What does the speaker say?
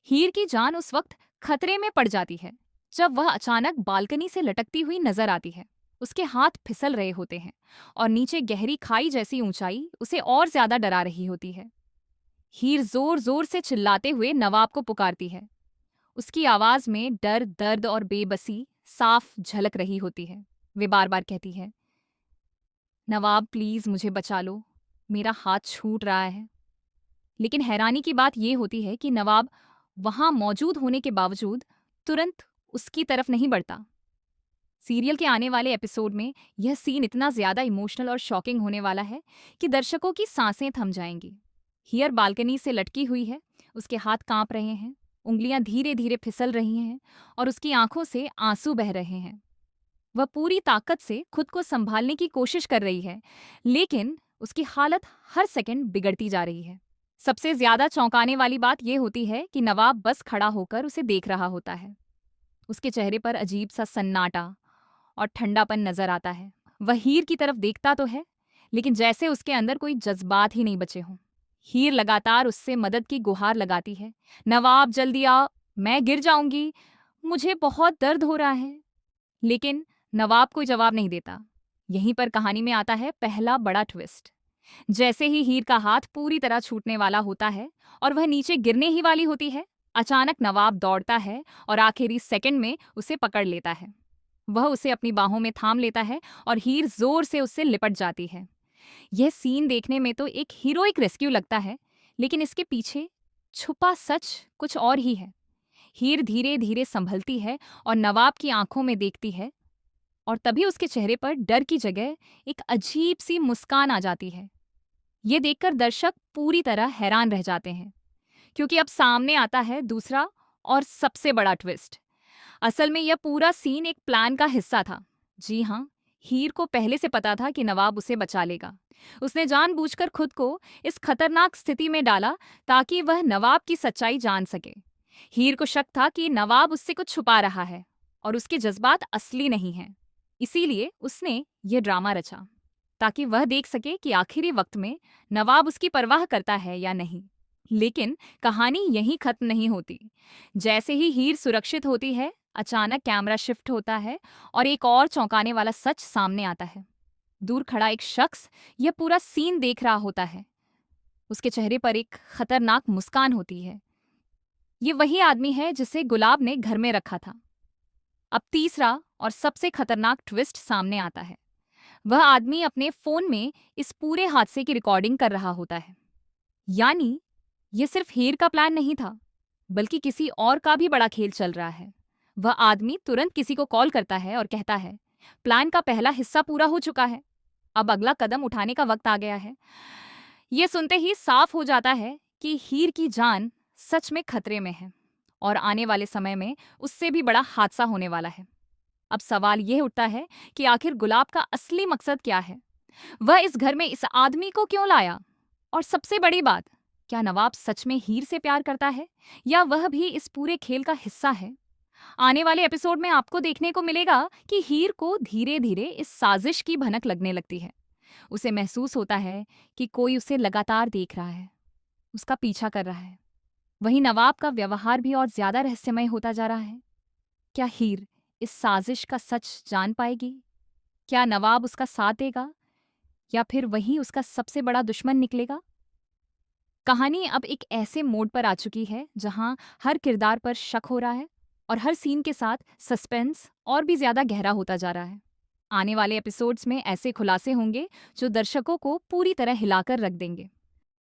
हीर की जान उस वक्त खतरे में पड़ जाती है जब वह अचानक बालकनी से लटकती हुई नजर आती है। उसके हाथ फिसल रहे होते हैं और नीचे गहरी खाई जैसी ऊंचाई उसे और ज्यादा डरा रही होती है। हीर जोर जोर से चिल्लाते हुए नवाब को पुकारती है। उसकी आवाज में डर, दर्द और बेबसी साफ झलक रही होती है। वे बार बार कहती है, नवाब प्लीज मुझे बचा लो, मेरा हाथ छूट रहा है। लेकिन हैरानी की बात यह होती है कि नवाब वहां मौजूद होने के बावजूद तुरंत उसकी तरफ नहीं बढ़ता। सीरियल के आने वाले एपिसोड में यह सीन इतना ज्यादा इमोशनल और शॉकिंग होने वाला है कि दर्शकों की सांसें थम जाएंगी। हियर बालकनी से लटकी हुई है, उसके हाथ कांप रहे हैं, उंगलियां धीरे धीरे फिसल रही हैं और उसकी आंखों से आंसू बह रहे हैं। वह पूरी ताकत से खुद को संभालने की कोशिश कर रही है, लेकिन उसकी हालत हर सेकंड बिगड़ती जा रही है। सबसे ज्यादा चौंकाने वाली बात यह होती है कि नवाब बस खड़ा होकर उसे देख रहा होता है। उसके चेहरे पर अजीब सा सन्नाटा और ठंडापन नजर आता है। वह हीर की तरफ देखता तो है, लेकिन जैसे उसके अंदर कोई जज्बात ही नहीं बचे हों। हीर लगातार उससे मदद की गुहार लगाती है, नवाब जल्दी आ, मैं गिर जाऊंगी, मुझे बहुत दर्द हो रहा है। लेकिन नवाब कोई जवाब नहीं देता। यहीं पर कहानी में आता है पहला बड़ा ट्विस्ट। जैसे ही हीर का हाथ पूरी तरह छूटने वाला होता है और वह नीचे गिरने ही वाली होती है, अचानक नवाब दौड़ता है और आखिरी सेकंड में उसे पकड़ लेता है। वह उसे अपनी बाहों में थाम लेता है और हीर जोर से उससे लिपट जाती है। यह सीन देखने में तो एक हीरोइक रेस्क्यू लगता है, लेकिन इसके पीछे छुपा सच कुछ और ही है। हीर धीरे धीरे संभलती है और नवाब की आंखों में देखती है, और तभी उसके चेहरे पर डर की जगह एक अजीब सी मुस्कान आ जाती है। ये देखकर दर्शक पूरी तरह हैरान रह जाते हैं, क्योंकि अब सामने आता है दूसरा और सबसे बड़ा ट्विस्ट। असल में यह पूरा सीन एक प्लान का हिस्सा था। जी हाँ, हीर को पहले से पता था कि नवाब उसे बचा लेगा। उसने जानबूझकर खुद को इस खतरनाक स्थिति में डाला ताकि वह नवाब की सच्चाई जान सके। हीर को शक था कि नवाब उससे कुछ छुपा रहा है और उसके जज्बात असली नहीं हैं। इसीलिए उसने ये ड्रामा रचा, ताकि वह देख सके कि आखिरी वक्त में नवाब उसकी परवाह करता है या नहीं। लेकिन कहानी यहीं खत्म नहीं होती। जैसे ही हीर सुरक्षित होती है, अचानक कैमरा शिफ्ट होता है और एक और चौंकाने वाला सच सामने आता है। दूर खड़ा एक शख्स यह पूरा सीन देख रहा होता है। उसके चेहरे पर एक खतरनाक मुस्कान होती है। ये वही आदमी है जिसे गुलाब ने घर में रखा था। अब तीसरा और सबसे खतरनाक ट्विस्ट सामने आता है। वह आदमी अपने फोन में इस पूरे हादसे की रिकॉर्डिंग कर रहा होता है। यानी यह सिर्फ हीर का प्लान नहीं था, बल्कि किसी और का भी बड़ा खेल चल रहा है। वह आदमी तुरंत किसी को कॉल करता है और कहता है, प्लान का पहला हिस्सा पूरा हो चुका है, अब अगला कदम उठाने का वक्त आ गया है। यह सुनते ही साफ हो जाता है कि हीर की जान सच में खतरे में है और आने वाले समय में उससे भी बड़ा हादसा होने वाला है। अब सवाल यह उठता है कि आखिर गुलाब का असली मकसद क्या है? वह इस घर में इस आदमी को क्यों लाया? और सबसे बड़ी बात, क्या नवाब सच में हीर से प्यार करता है या वह भी इस पूरे खेल का हिस्सा है? आने वाले एपिसोड में आपको देखने को मिलेगा कि हीर को धीरे धीरे इस साजिश की भनक लगने लगती है। उसे महसूस होता है कि कोई उसे लगातार देख रहा है, उसका पीछा कर रहा है। वहीं नवाब का व्यवहार भी और ज्यादा रहस्यमय होता जा रहा है। क्या हीर इस साजिश का सच जान पाएगी? क्या नवाब उसका साथ देगा या फिर वही उसका सबसे बड़ा दुश्मन निकलेगा? कहानी अब एक ऐसे मोड़ पर आ चुकी है जहां हर किरदार पर शक हो रहा है और हर सीन के साथ सस्पेंस और भी ज्यादा गहरा होता जा रहा है। आने वाले एपिसोड्स में ऐसे खुलासे होंगे जो दर्शकों को पूरी तरह हिलाकर रख देंगे।